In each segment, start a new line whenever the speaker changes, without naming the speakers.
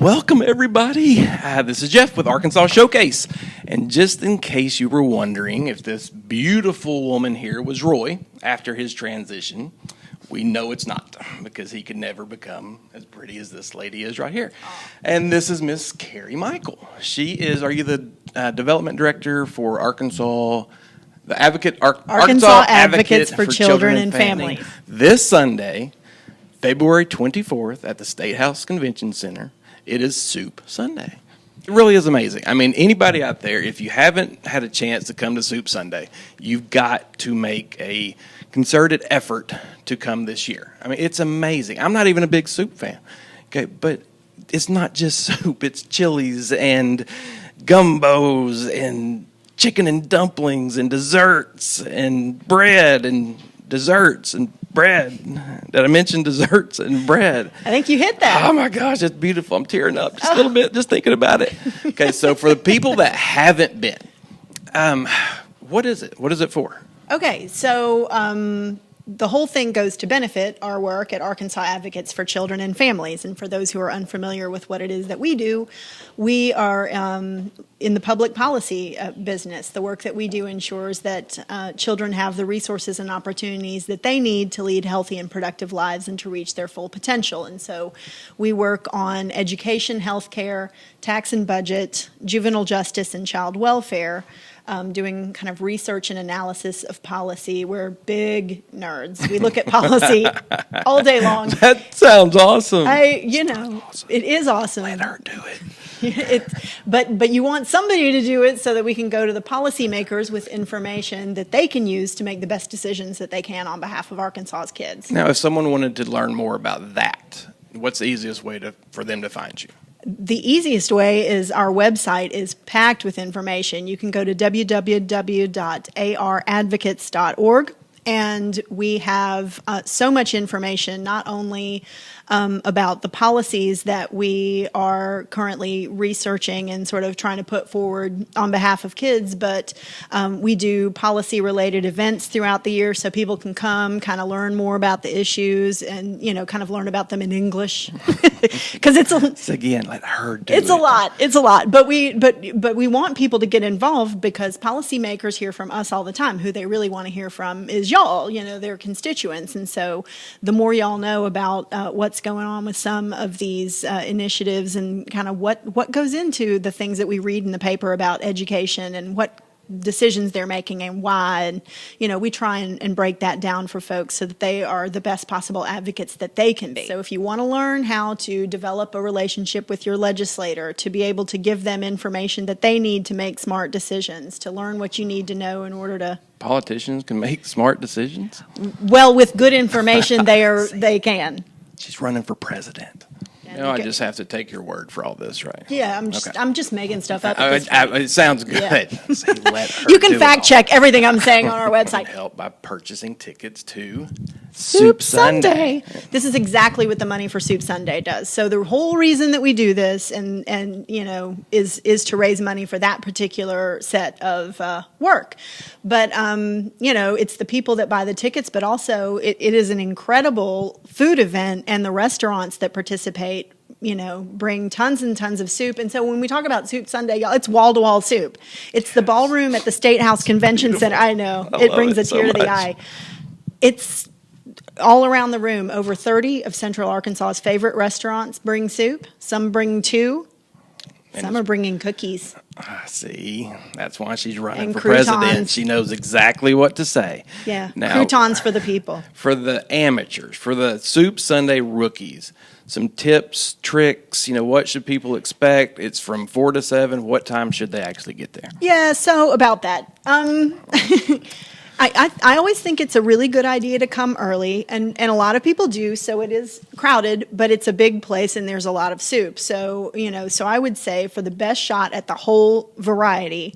Welcome, everybody. This is Jeff with Arkansas Showcase. And just in case you were wondering if this beautiful woman here was Roy after his transition, we know it's not, because he could never become as pretty as this lady is right here. And this is Miss Carrie Michael. She is, are you the development director for Arkansas, the advocate,
Arkansas Advocates for Children and Families.
This Sunday, February 24th at the State House Convention Center, it is Soup Sunday. It really is amazing. I mean, anybody out there, if you haven't had a chance to come to Soup Sunday, you've got to make a concerted effort to come this year. I mean, it's amazing. I'm not even a big soup fan, okay, but it's not just soup. It's chilies and gumbos and chicken and dumplings and desserts and bread and desserts and bread. Did I mention desserts and bread?
I think you hit that.
Oh my gosh, it's beautiful. I'm tearing up just a little bit just thinking about it. Okay, so for the people that haven't been, what is it? What is it for?
Okay, so the whole thing goes to benefit our work at Arkansas Advocates for Children and Families. And for those who are unfamiliar with what it is that we do, we are in the public policy business. The work that we do ensures that children have the resources and opportunities that they need to lead healthy and productive lives and to reach their full potential. And so we work on education, healthcare, tax and budget, juvenile justice, and child welfare. Doing kind of research and analysis of policy. We're big nerds. We look at policy all day long.
That sounds awesome.
Awesome. It is awesome.
Let her do it.
But you want somebody to do it so that we can go to the policymakers with information that they can use to make the best decisions that they can on behalf of Arkansas's kids.
Now, if someone wanted to learn more about that, what's the easiest way for them to find you?
The easiest way is our website is packed with information. You can go to www.aradvocates.org, and we have so much information, not only about the policies that we are currently researching and sort of trying to put forward on behalf of kids, but we do policy-related events throughout the year so people can come, kind of learn more about the issues and, kind of learn about them in English. Because
again, let her do
it. It's a lot. But we want people to get involved because policymakers hear from us all the time. Who they really want to hear from is y'all, their constituents. And so the more y'all know about what's going on with some of these initiatives and kind of what goes into the things that we read in the paper about education and what decisions they're making and why, and we try and break that down for folks so that they are the best possible advocates that they can be. So if you want to learn how to develop a relationship with your legislator, to be able to give them information that they need to make smart decisions, to learn what you need to know in order to...
Politicians can make smart decisions?
Well, with good information, they can.
She's running for president. I just have to take your word for all this, right?
Yeah, I'm just making stuff up.
It sounds good.
Yeah.
So let her
you can fact check everything I'm saying on our website.
Help by purchasing tickets to
Soup Sunday. This is exactly what the money for Soup Sunday does. So the whole reason that we do this and is to raise money for that particular set of work. But it's the people that buy the tickets, but also it is an incredible food event, and the restaurants that participate bring tons and tons of soup. And so when we talk about Soup Sunday, y'all, it's wall-to-wall soup. It's the ballroom at the State House Convention Center. I know. It brings a tear to the eye. It's all around the room. Over 30 of Central Arkansas's favorite restaurants bring soup. Some bring 2. Some are bringing cookies.
See, that's why she's running
and
for
croutons.
president. She knows exactly what to say.
Yeah,
now,
croutons for the people.
For the amateurs, for the Soup Sunday rookies, some tips, tricks, what should people expect? It's from 4 to 7. What time should they actually get there?
Yeah, so about that. I always think it's a really good idea to come early, and a lot of people do, so it is crowded, but it's a big place and there's a lot of soup. So, so I would say for the best shot at the whole variety,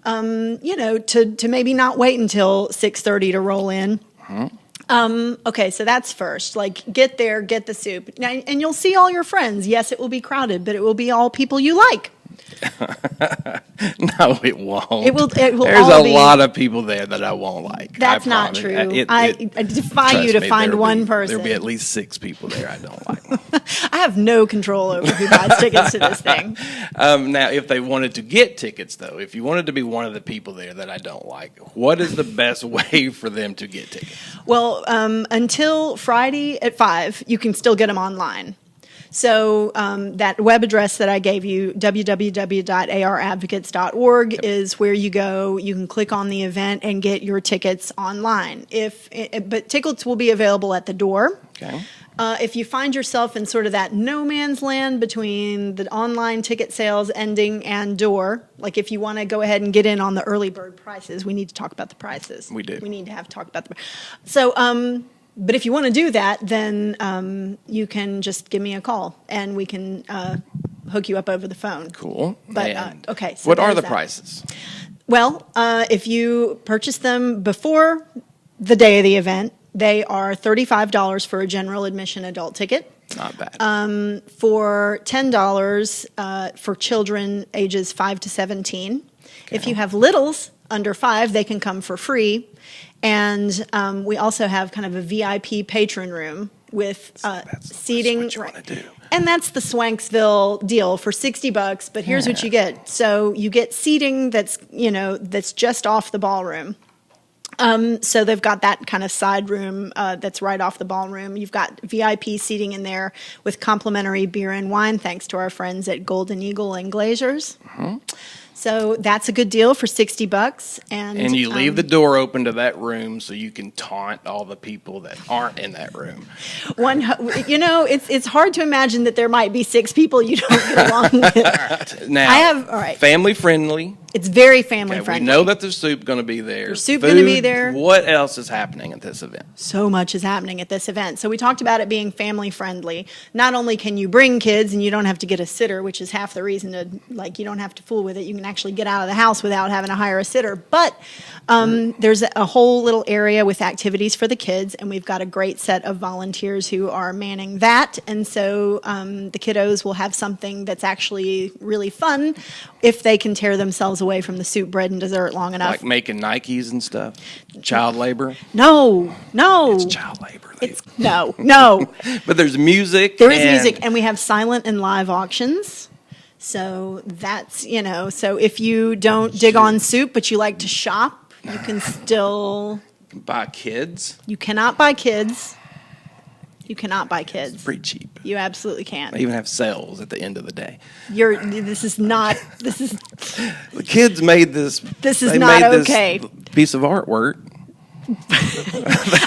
to maybe not wait until 6:30 to roll in. Okay, so that's first. Get there, get the soup. And you'll see all your friends. Yes, it will be crowded, but it will be all people you like.
No, it won't.
It will
There's
all
a
be-
lot of people there that I won't like.
That's
I
not
promise.
true. I defy you
trust
to
me,
find
there'll
one
be-
person.
There'll be at least 6 people there I don't like.
I have no control over who buys tickets to this thing.
Now, if they wanted to get tickets, though, if you wanted to be one of the people there that I don't like, what is the best way for them to get tickets?
Well, until Friday at 5, you can still get them online. So that web address that I gave you, www.aradvocates.org, is where you go. You can click on the event and get your tickets online. But tickets will be available at the door.
Okay.
If you find yourself in sort of that no man's land between the online ticket sales ending and door, like if you want to go ahead and get in on the early bird prices, we need to talk about the prices.
We do.
We need to talk about the. So, but if you want to do that, then you can just give me a call and we can hook you up over the phone.
Cool.
But
And
okay. So
what are
there's
the
that.
prices?
Well, if you purchase them before the day of the event, they are $35 for a general admission adult ticket.
Not bad.
For $10 for children ages 5 to 17. If you have littles under 5, they can come for free. And we also have kind of a VIP patron room with seating.
That's what you want to do.
And that's the Swanksville deal for $60. But here's what you get. So you get seating that's just off the ballroom. So they've got that kind of side room that's right off the ballroom. You've got VIP seating in there with complimentary beer and wine, thanks to our friends at Golden Eagle and Glazers.
Mm-hmm.
So that's a good deal for $60.
And you leave the door open to that room so you can taunt all the people that aren't in that room.
It's hard to imagine that there might be 6 people you don't get along with.
Now,
all right.
family friendly.
It's very family
Okay, we
friendly.
know that there's soup going to be there.
There's soup gonna be
Food.
there.
What else is happening at this event?
So much is happening at this event. So we talked about it being family friendly. Not only can you bring kids and you don't have to get a sitter, which is half the reason to, you don't have to fool with it. You can actually get out of the house without having to hire a sitter. But there's a whole little area with activities for the kids, and we've got a great set of volunteers who are manning that. And so the kiddos will have something that's actually really fun if they can tear themselves away from the soup, bread, and dessert long enough.
Like making Nikes and stuff? Child labor?
No.
It's child labor.
No.
But there's music.
There is music, and we have silent and live auctions. So that's, so if you don't dig on soup, but you like to shop, you can still.
Buy kids.
You cannot buy kids. You cannot buy kids.
Pretty cheap.
You absolutely can't.
They even have sales at the end of the day.
This is
The kids made this.
This is
they
not
made this
okay.
piece of artwork.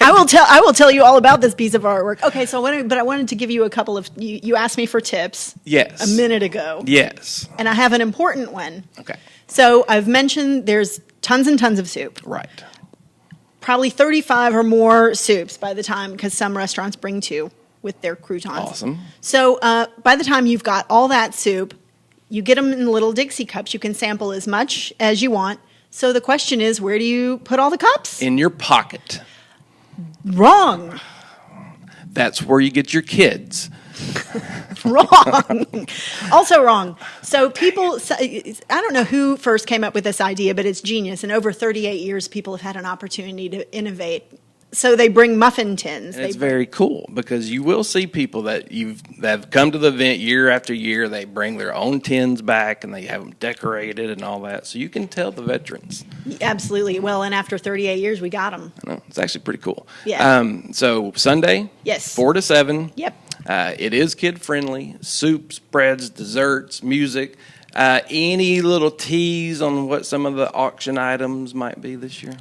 I will tell you all about this piece of artwork. Okay, so I wanted to give you a couple of, you asked me for tips.
Yes.
A minute ago.
Yes.
And I have an important one.
Okay.
So I've mentioned there's tons and tons of soup.
Right.
Probably 35 or more soups by the time, because some restaurants bring 2 with their croutons.
Awesome.
So by the time you've got all that soup, you get them in little Dixie cups. You can sample as much as you want. So the question is, where do you put all the cups?
In your pocket.
Wrong.
That's where you get your kids.
Wrong. Also wrong. So I don't know who first came up with this idea, but it's genius. In over 38 years, people have had an opportunity to innovate. So they bring muffin tins.
And it's very cool because you will see people that have come to the event year after year. They bring their own tins back and they have them decorated and all that. So you can tell the veterans.
Absolutely. Well, and after 38 years, we got them.
I know, it's actually pretty cool.
Yeah.
So Sunday,
Yes.
4 to 7.
Yep.
It is kid friendly. Soups, breads, desserts, music. Any little tease on what some of the auction items might be this year?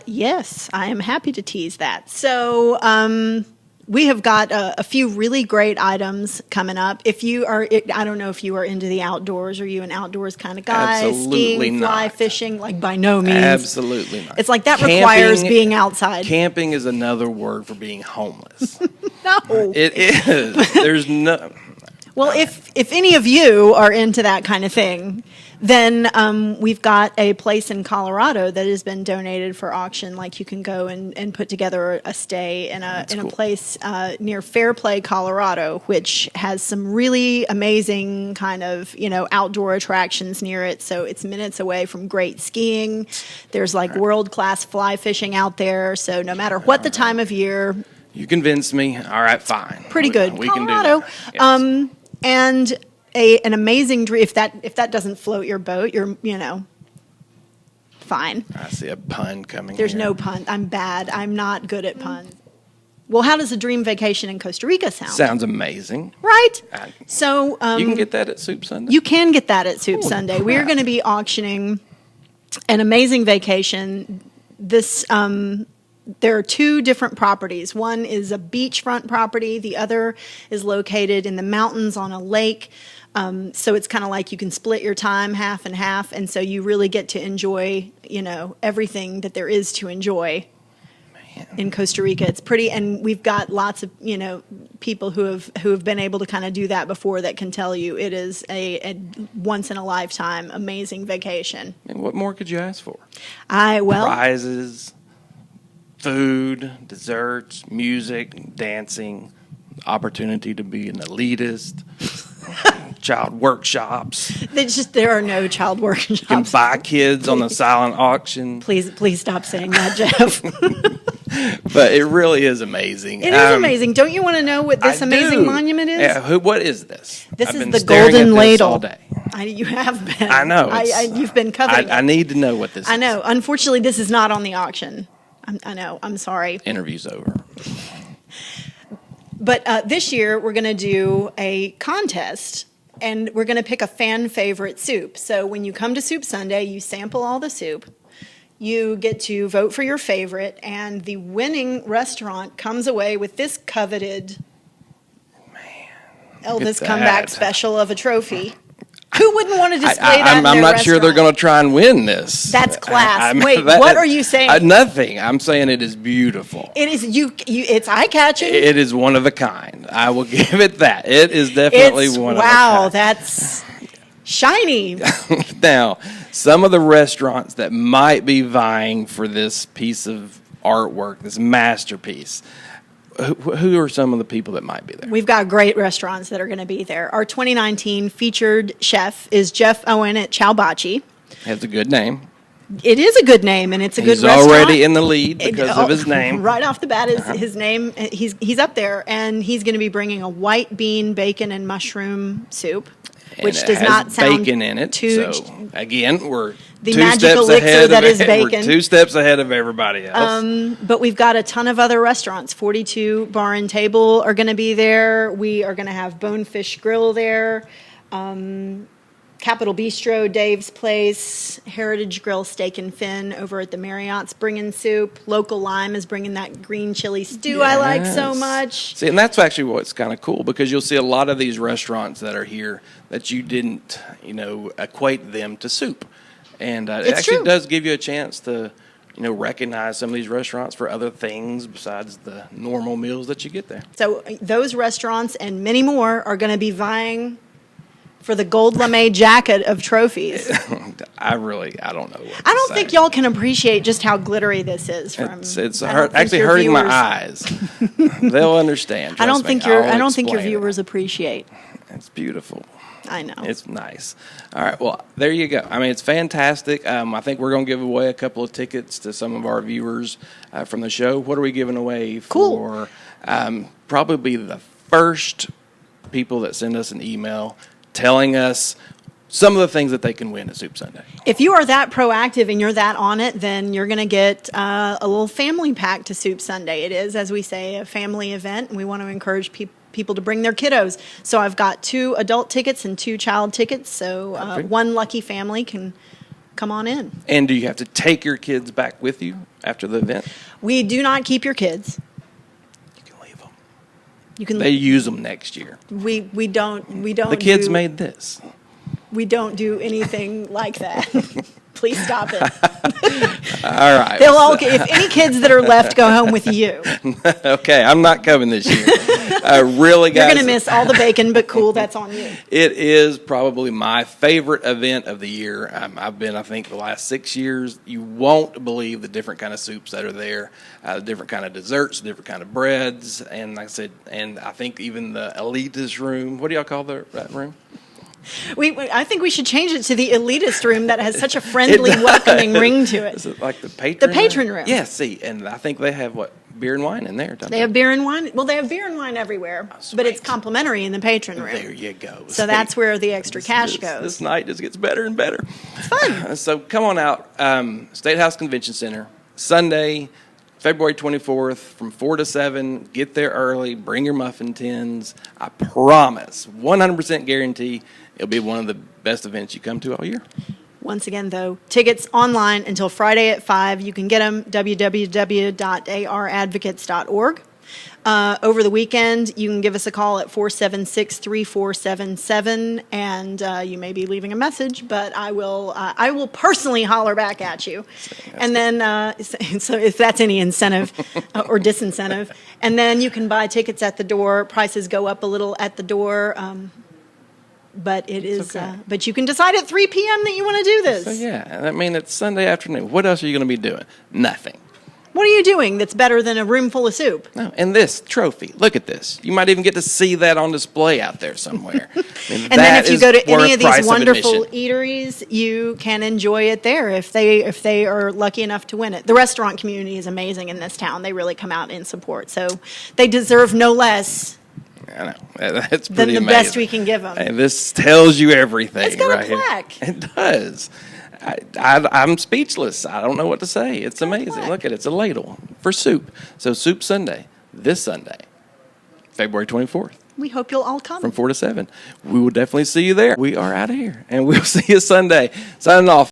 Yes, I am happy to tease that. So we have got a few really great items coming up. If you are, I don't know if you are into the outdoors. Are you an outdoors kind of guy?
Absolutely
Skiing, fly
not.
fishing? Like by no means.
Absolutely not.
It's like that
Camping-
requires being outside.
Camping is another word for being homeless.
No.
It is. There's no.
Well, if any of you are into that kind of thing, then we've got a place in Colorado that has been donated for auction. Like you can go and put together a stay in a
cool.
place near Fairplay, Colorado, which has some really amazing kind of outdoor attractions near it. So it's minutes away from great skiing. There's like world-class fly fishing out there. So no matter what the time of year,
You convinced me. All right, fine.
pretty good.
We
Colorado.
can do that. Yes.
And an amazing dream. If that doesn't float your boat, you're fine.
I see a pun coming.
There's
here.
no pun. I'm bad. I'm not good at puns. Well, how does a dream vacation in Costa Rica sound?
Sounds amazing.
Right.
I-
So
You can get that at Soup Sunday.
you can get that at Soup
Holy
Sunday.
crap.
We are going to be auctioning an amazing vacation. This there are two different properties. One is a beachfront property. The other is located in the mountains on a lake. So it's kind of like you can split your time half and half, and so you really get to enjoy, everything that there is to enjoy in Costa Rica. It's pretty, and we've got lots of people who have been able to kind of do that before that can tell you it is a once in a lifetime amazing vacation.
And what more could you ask for?
Well,
Prizes, food, desserts, music, dancing, opportunity to be an elitist, child workshops.
there are no child
You can
workshops.
buy kids on the silent auction.
Please stop saying that, Jeff.
But it really is amazing.
It is amazing. Don't you want to know what this
I
amazing
do.
monument is?
Yeah, what is this?
This
I've
is
been
the
staring
Golden
at this
Ladle.
all day.
You have been.
I know. it's-
you've been coveting
I
it.
need to know what this
I
is.
know. Unfortunately, this is not on the auction. I know. I'm sorry.
Interview's over.
But this year, we're going to do a contest, and we're going to pick a fan favorite soup. So when you come to Soup Sunday, you sample all the soup. You get to vote for your favorite, and the winning restaurant comes away with this coveted Elvis
at
Comeback
that.
Special of a trophy. Who wouldn't want to display that in
I'm
their
not sure they're
restaurant?
going to try and win this.
That's class. Wait, what are you saying?
Nothing. I'm saying it is beautiful.
It is it's eye catching.
It is one of a kind. I will give it that. It is definitely one
wow,
of a kind.
that's shiny.
Now, some of the restaurants that might be vying for this piece of artwork, this masterpiece, who are some of the people that might be there?
We've got great restaurants that are going to be there. Our 2019 featured chef is Jeff Owen at Ciao Baci.
Has a good name.
It is a good name, and it's a good
He's
restaurant.
already in the lead because of his name.
Right off the bat is his name. He's up there, and he's going to be bringing a white bean, bacon, and mushroom soup, which
And it
does
has
not sound
bacon in it.
too.
So again, we're
The
two
magic
steps
elixir
ahead
that
of
is
We're
bacon.
2 steps ahead of everybody else.
But we've got a ton of other restaurants. 42 Bar and Table are going to be there. We are going to have Bonefish Grill there. Capital Bistro, Dave's Place, Heritage Grill Steak and Fin over at the Marriott's bringing soup. Local Lime is bringing that green chili stew I like so
Yes.
much.
See, and that's actually what's kind of cool because you'll see a lot of these restaurants that are here that you didn't, equate them to soup. And it
It's
actually
true.
does give you a chance to, recognize some of these restaurants for other things besides the normal meals that you get there.
So those restaurants and many more are going to be vying for the gold lame jacket of trophies.
I don't know what
I
to
don't
say.
think y'all can appreciate just how glittery this is.
It's
I don't think
actually
your
hurting my
viewers-
eyes. They'll understand.
I don't
trust me.
think your
I'll
I don't think your
explain it.
viewers appreciate.
It's beautiful.
I know.
It's nice. All right. Well, there you go. I mean, it's fantastic. I think we're going to give away a couple of tickets to some of our viewers from the show. What are we giving away
Cool.
for? Probably the first people that send us an email telling us some of the things that they can win at Soup Sunday.
If you are that proactive and you're that on it, then you're going to get a little family pack to Soup Sunday. It is, as we say, a family event, and we want to encourage people to bring their kiddos. So I've got 2 adult tickets and 2 child tickets, so
Perfect.
one lucky family can come on in.
And do you have to take your kids back with you after the event?
We do not keep your kids.
You can leave them.
You can.
They use them next year.
We don't.
The kids made this.
We don't do anything like that. Please stop it.
All right.
They'll all. If any kids that are left go home with you.
Okay, I'm not coming this year. Really, guys.
You're going to miss all the bacon, but cool, that's on you.
It is probably my favorite event of the year. I've been, I think, the last 6 years. You won't believe the different kind of soups that are there, different kind of desserts, different kind of breads, and like I said, and I think even the elitist room. What do y'all call that room?
I think we should change it to the elitist room that has such a friendly, welcoming ring to it.
Is it like the patron?
The patron room.
Yeah, see, and I think they have beer and wine in there. Don't
They have beer and wine. Well, they have beer and wine everywhere, but it's complimentary in the patron room.
There you go.
So that's where the extra cash goes.
This night just gets better and better.
It's fun.
So come on out, State House Convention Center, Sunday, February 24th from 4 to 7. Get there early. Bring your muffin tins. I promise, 100% guarantee, it'll be one of the best events you come to all year.
Once again, though, tickets online until Friday at 5. You can get them www.aradvocates.org. Over the weekend, you can give us a call at 476-3477, and you may be leaving a message, but I will personally holler back at you. And then, so if that's any incentive or disincentive, and then you can buy tickets at the door. Prices go up a little at the door. But it is,
okay.
But you can decide at 3 p.m. that you want to do this.
So yeah, I mean, it's Sunday afternoon. What else are you going to be doing? Nothing.
What are you doing that's better than a room full of soup?
No, and this trophy, look at this. You might even get to see that on display out there somewhere.
And then if you go to any of these wonderful eateries, you can enjoy it there if they are lucky enough to win it. The restaurant community is amazing in this town. They really come out in support. So they deserve no less
I know. That's
than
pretty
the
amazing.
best we can give them.
And this tells you everything.
It's got a
right here.
plaque.
It does. I'm speechless. I don't know what to say. It's amazing.
plaque.
Look at it. It's a ladle for soup. So Soup Sunday, this Sunday, February 24th.
We hope you'll all come.
From 4 to 7. We will definitely see you there. We are out of here, and we'll see you Sunday. Signing off.